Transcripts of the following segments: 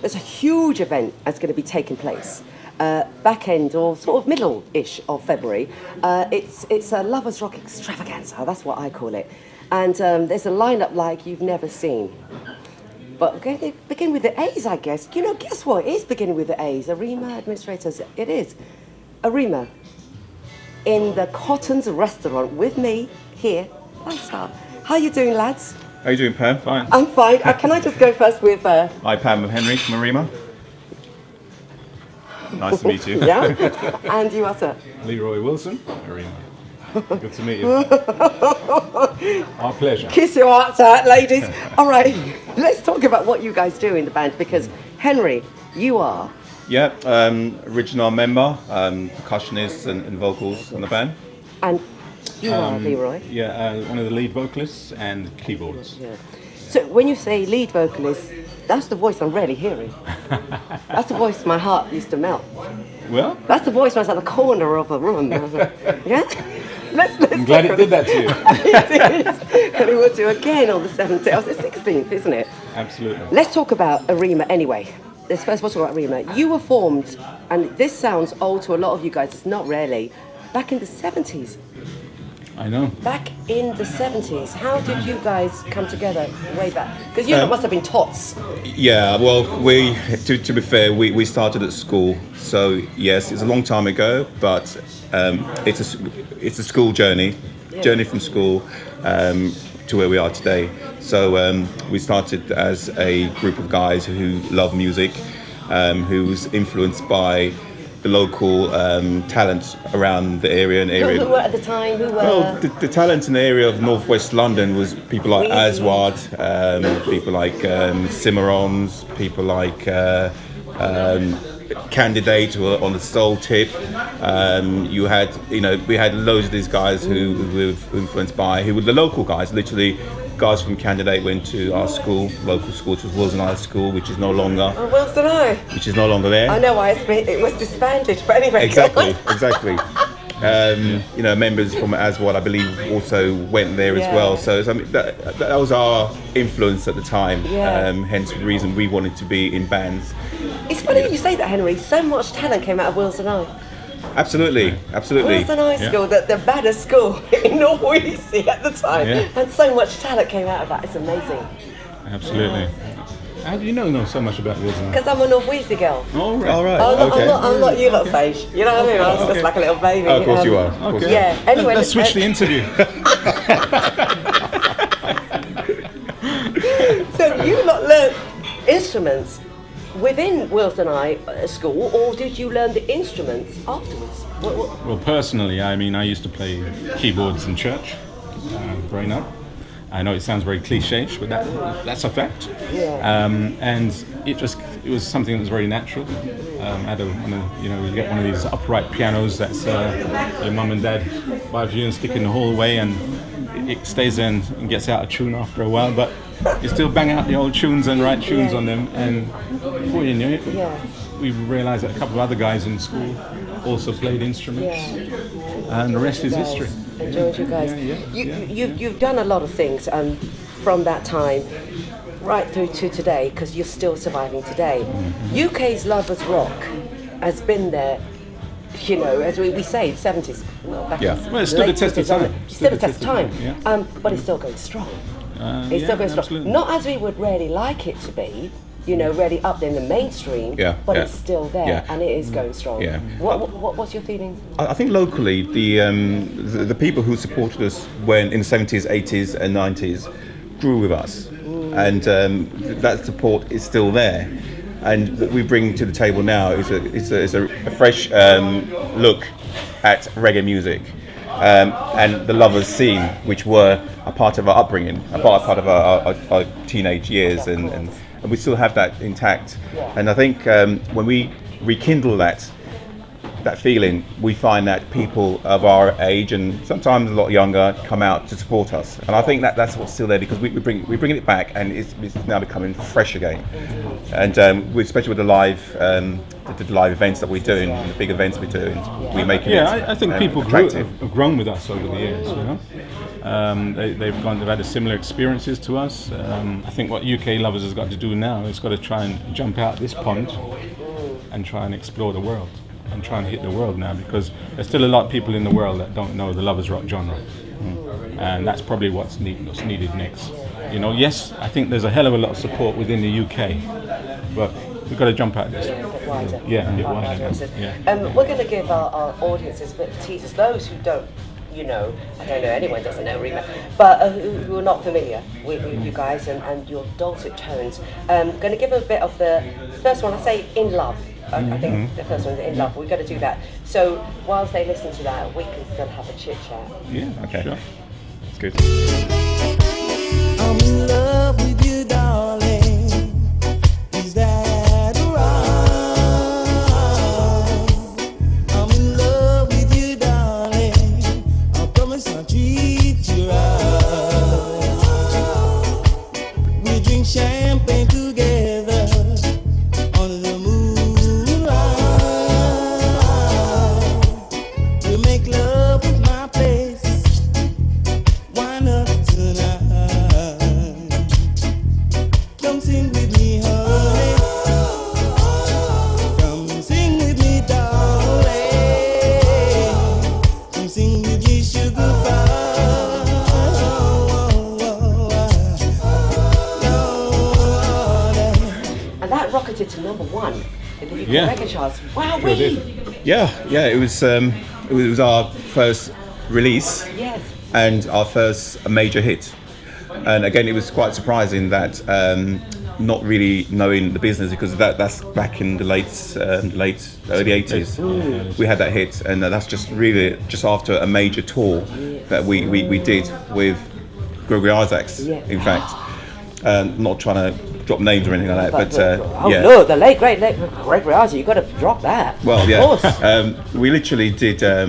there's a huge event that's going to be taking place. Back end or sort of middle-ish of February. It's a Lovers Rock extravaganza, that's what I call it. And there's a lineup like you've never seen. But we're going to begin with the A's, I guess. You know, guess what? It is beginning with the A's. Arema administrators, it is. Arema, in the Cotton's restaurant with me here. How are you doing, lads? How you doing, Pam? Fine. I'm fine. Can I just go first with... Hi, Pam. I'm Henry from Arema. Nice to meet you. Yeah. And you are, sir? Leroy Wilson, Arema. Good to meet you. Our pleasure. Kiss your hearts out, ladies. All right, let's talk about what you guys do in the band, because Henry, you are... Yeah, original member, percussionist and vocals on the band. And you are, Leroy? Yeah, one of the lead vocalists and keyboards. Yeah. So when you say lead vocalist, that's the voice I'm rarely hearing. That's the voice my heart used to melt. Well? That's the voice when I was at the corner of a room. Yeah? Let's I'm glad it did that to you. It did. And it will do again on the 17th. It's the 16th, isn't it? Absolutely. Let's talk about Arema anyway. Let's first of all talk about Arema. You were formed, and this sounds old to a lot of you guys, it's not really, back in the 70s. I know. Back in the 70s, how did you guys come together way back? Because you must have been tots. Yeah, well, to be fair, we started at school. So, yes, it's a long time ago, but it's a school journey from school to where we are today. So we started as a group of guys who love music, who was influenced by the local talent around the area. Who were at the time? Well, the talent in the area of northwest London was people like Aswad, people like Cimarrons, people like Candidate who were on the soul tip. You had, we had loads of these guys who were influenced by, who were the local guys, literally. Guys from Candidate went to our school, local school, which was Wilson High School, which is no longer. Oh, Wilson High. Which is no longer there. I know why it was disbanded, but anyway. Exactly. Members from Aswad, I believe, also went there as well. So that was our influence at the time. Yeah. Hence the reason we wanted to be in bands. It's funny you say that, Henry. So much talent came out of Wilson High. Absolutely. Wilson High School, the baddest school in North Weezy at the time, and so much talent came out of that. It's amazing. Absolutely. How do you know so much about Wilson High? Because I'm a North Weezy girl. Oh, right. All right. I'm not you lot, Sage. You know what I mean? I was just like a little baby. Oh, of course you are. Okay. Yeah. Anyway, let's switch the interview. So you lot learned instruments within Wilson High School, or did you learn the instruments afterwards? Well, personally, I used to play keyboards in church growing up. I know it sounds very cliche, but that's a fact. Yeah. And it was something that was very natural. You get one of these upright pianos that's your mum and dad buy for you and stick in the hallway, and it stays there and gets out of tune after a while, but you still bang out the old tunes and write tunes on them, and before you knew it, we realised that a couple of other guys in school also played instruments, and the rest is history. Enjoyed you guys. You've done a lot of things from that time right through to today, because you're still surviving today. UK's Lovers Rock has been there, as we say, 70s. Well, it stood the test of time. Stood the test of time. But it's still going strong. It's still going strong. Absolutely. Not as we would really like it to be, really up there in the mainstream, but it's still there, and it is going strong. Yeah. What's your feeling? I think locally, the people who supported us in the 70s, 80s and 90s grew with us. And that support is still there. And what we bring to the table now is a fresh look at reggae music. And the lovers scene, which were a part of our upbringing, a part of our teenage years, and we still have that intact. And I think when we rekindle that feeling, we find that people of our age and sometimes a lot younger come out to support us. And I think that's what's still there, because we're bringing it back, and it's now becoming fresh again. And especially with the live events that we're doing, the big events we're doing, we're making it I think people have grown with us over the years, They've had a similar experiences to us. I think what UK Lovers has got to do now is got to try and jump out this pond and try and explore the world and try and hit the world now, because there's still a lot of people in the world that don't know the Lovers Rock genre, and that's probably what's needed next. You know, yes, I think there's a hell of a lot of support within the UK, but we've got to jump out this. A bit wider. Yeah, a bit wider. Yeah. We're going to give our audiences a bit of teasers. Those who don't, I don't know, anyone doesn't know Arema, but who are not familiar with you guys and your dulcet tones. Going to give them a bit of the first one. I say In Love. I think the first one's In Love. We've got to do that. So whilst they listen to that, we can still have a chit chat. Yeah, okay. Sure. That's good. I'm in love with you, darling. Is that right? I'm in love with you, darling. I promise I'll treat you right. We drink champagne together under the moonlight. We make love with my place. Why not tonight? Come sing with me, honey. Come sing with me, darling. Come sing with me, sugar pie. And that rocketed to #1 in the UK Yeah. record charts. Wow, Sure did. Yeah, it was our first release Yes. and our first major hit. And again, it was quite surprising that not really knowing the business, because that's back in the early 80s. We had that hit, and that's just after a major tour that we did with Gregory Isaacs. Yeah. In fact, not trying to drop names or anything like that, but yeah. Look, the late Gregory Isaacs, you've got to drop that. Well, yeah. Of course. We literally did a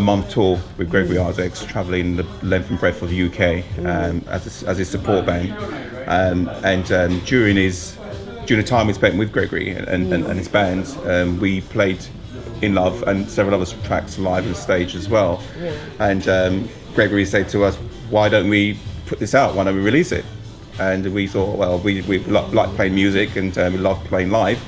month tour with Gregory Isaacs, travelling the length and breadth of the UK as his support band, and during the time we spent with Gregory and his band, we played In Love and several other tracks live on stage as well. Yeah. And Gregory said to us, "Why don't we put this out? Why don't we release it?" And we thought, well, we like playing music and we love playing live.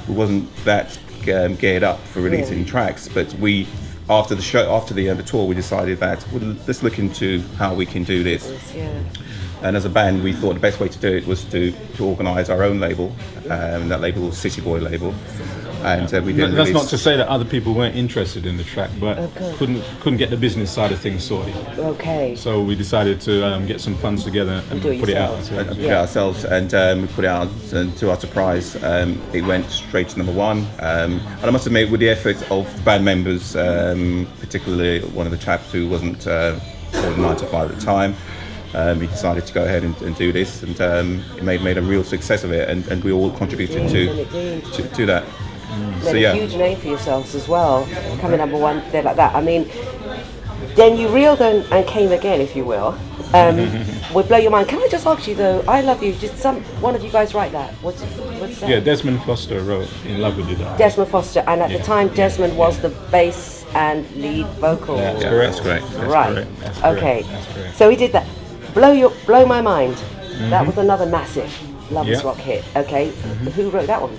We wasn't that geared up for releasing tracks, but after the tour, we decided that let's look into how we can do this. Yeah. And as a band, we thought the best way to do it was to organise our own label. That label was City Boy label, and we didn't. That's not to say that other people weren't interested in the track, but couldn't get the business side of things sorted. Okay. So we decided to get some funds together and Do it put it out. yourselves. Put it out ourselves, and we put it out, and to our surprise, it went straight to #1. And I must admit, with the effort of the band members, particularly one of the chaps who wasn't 9 to 5 at the time, he decided to go ahead and do this, and it made a real success of it, and we all contributed to that. So Made a huge name for yourselves as well, coming #1 there like that. I mean, then you reeled and came again, if you will. Would blow your mind. Can I just ask you though? I Love You. Did one of you guys write that? What's that? Yeah, Desmond Foster wrote In Love With You. Desmond Foster, and at the time, Desmond was the bass and lead vocal. That's Yeah, correct. that's correct. Right. correct. That's correct. Okay. That's correct. So he did that. Blow My Mind. That was another massive Lovers Yeah. Rock hit. Okay. Who wrote that one?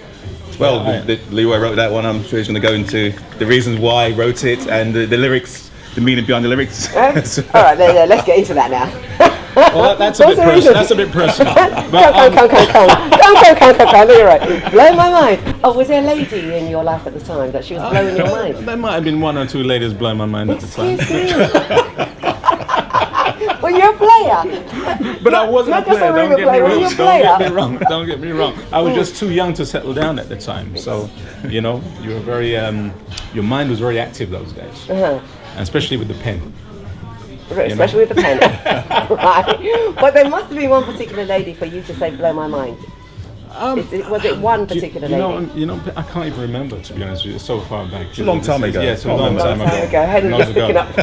Well, Yeah, Leroy wrote that one. I'm sure he's going to go into the reasons why he wrote it and the lyrics, the meaning behind the lyrics. All right, let's get into that now. Well, that's a bit personal. That's a bit personal. Come, But, Leroy. Blow my mind. Oh, was there a lady in your life at the time that she was blowing your mind? there might have been 1 or 2 ladies blowing my mind at the time. Excuse me. Well, you're a player. But I wasn't Not a just player. a Don't real get me player, wrong. you're a Don't player. get me wrong. Don't get me wrong. I was just too young to settle down at the time. So, you know, you were very. Your mind was very active those days, and especially with the pen. Especially with the pen. Right. But there must have been one particular lady for you to say, blow my mind. Was it one particular lady? I can't even remember, to be honest with you. It's so far back. It's a long time ago. Yeah, it's a long time ago. Go ahead and Long just pick it ago. up.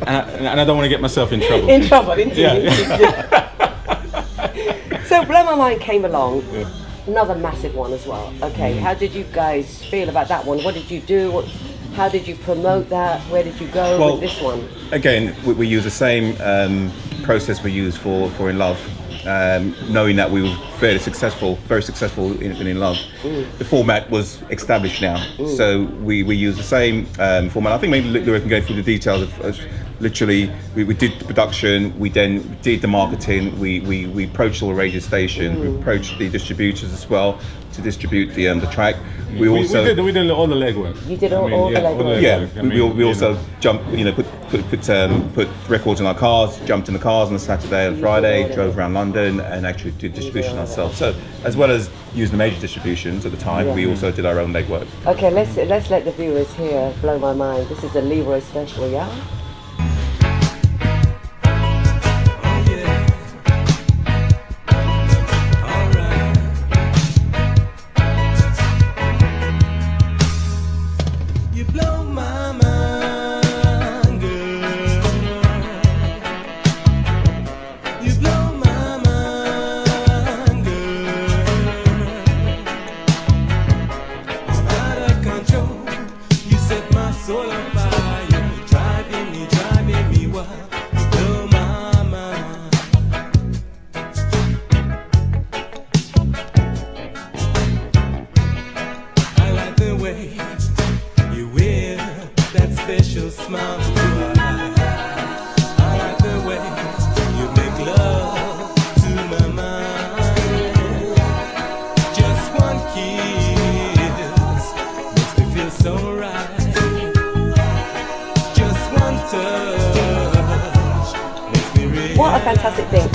And I don't want to get myself in trouble. In trouble, indeed. Yeah. So Blow My Mind came along, another massive one as well. Okay, how did you guys feel about that one? What did you do? How did you promote that? Where did you go Well, with this one? Again, we use the same process we use for In Love, knowing that we were very successful in Love. The format was established now, so we use the same format. I think maybe Laura can go through the details of literally, we did the production, we then did the marketing, we approached all the radio stations, we approached the distributors as well to distribute the track. We did all the legwork. You did all the legwork. Yeah, we also jumped, put records in our cars, jumped in the cars on a Saturday and Friday, drove around London and actually did distribution ourselves. So as well as using the major distributions at the time, we also did our own legwork. Okay, let's let the viewers hear Blow My Mind. This is a Leroy special, yeah? What a fantastic thing.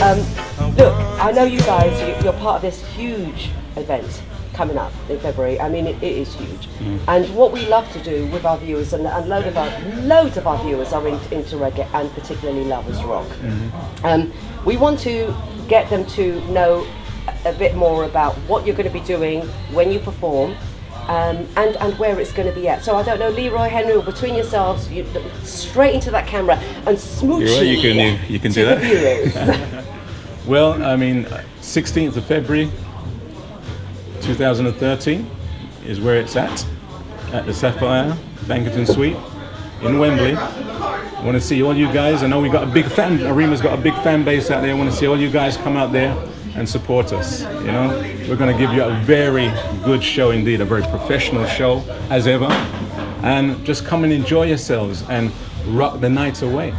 Look, I know you guys, you're part of this huge event coming up in February. I mean, it is huge. And what we love to do with our viewers, and loads of our viewers are into reggae and particularly lovers rock. We want to get them to know a bit more about what you're going to be doing when you perform. And where it's going to be at. So I don't know, Leroy, Henry, or between yourselves, you straight into that camera and smooch You can do that. The viewers. Well, I mean, 16th of February 2013 is where it's at the Sapphire Banqueting Suite in Wembley. I want to see all you guys. I know we got a big fan. Arema's got a big fan base out there. I want to see all you guys come out there and support us. You know, we're going to give you a very good show indeed, a very professional show as ever, and just come and enjoy yourselves and rock the night away,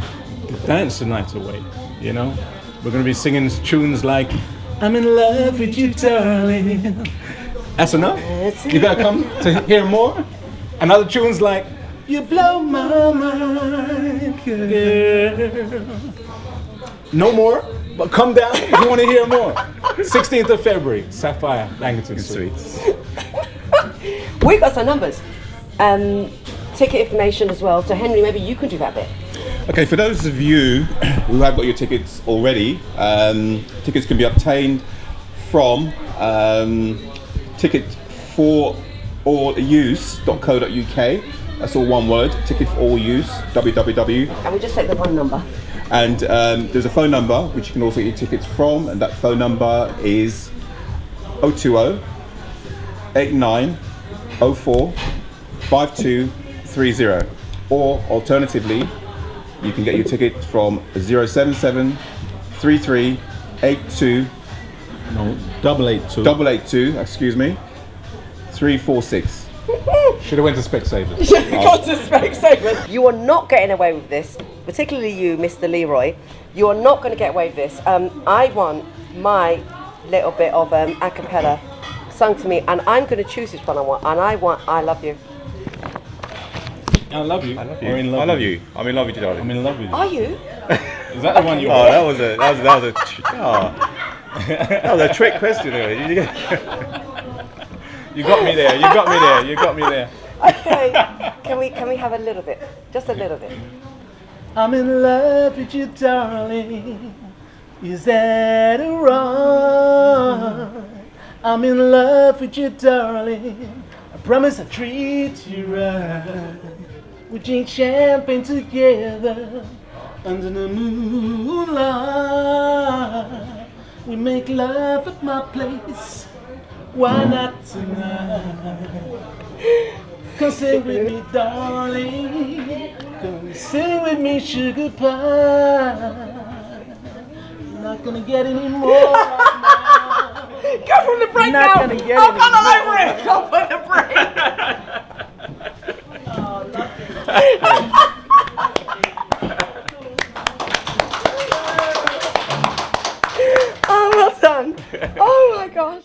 dance the night away. You know, we're going to be singing tunes like "I'm in love with you, darling." That's enough. You got to come to hear more. And other tunes like "You blow my mind, girl." No more. But come down if you want to hear more. 16th of February, Sapphire Banqueting Suite. We've got some numbers. Ticket information as well. So Henry, maybe you can do that bit. Okay, for those of you who have got your tickets already, tickets can be obtained from ticketforalluse.co.uk. That's all one word, ticket for all use, www. And we just take the one number. And there's a phone number which you can also get your tickets from, and that phone number is 020 8904 5230. Or alternatively, you can get your ticket from 077 3382 882, excuse me, 346. Should have went to Specsavers. Got to Specsavers. You are not getting away with this, particularly you, Mr. Leroy. You are not going to get away with this. I want my little bit of a cappella sung to me, and I'm going to choose which one I want. And I want "I Love You." I love you. I love you. Or in love I love with you. I'm in love with you, darling. I'm in love with you. Are you? Is that the one you Oh, want? that was a trick question. You got me there. You got me there. Okay. Can we have a little bit? Just a little bit. I'm in love with you, darling. Is that wrong? I'm in love with you, darling. I promise I'll treat you right. We drink champagne together under the moonlight. We make love at my place. Why not tonight? Come sing with me, darling. Come sing with me, sugar pie. Not gonna get any more right now. Go from the break Not now. gonna get I'll any put all more. over it. I'll put the break. Oh, well done. Oh my gosh.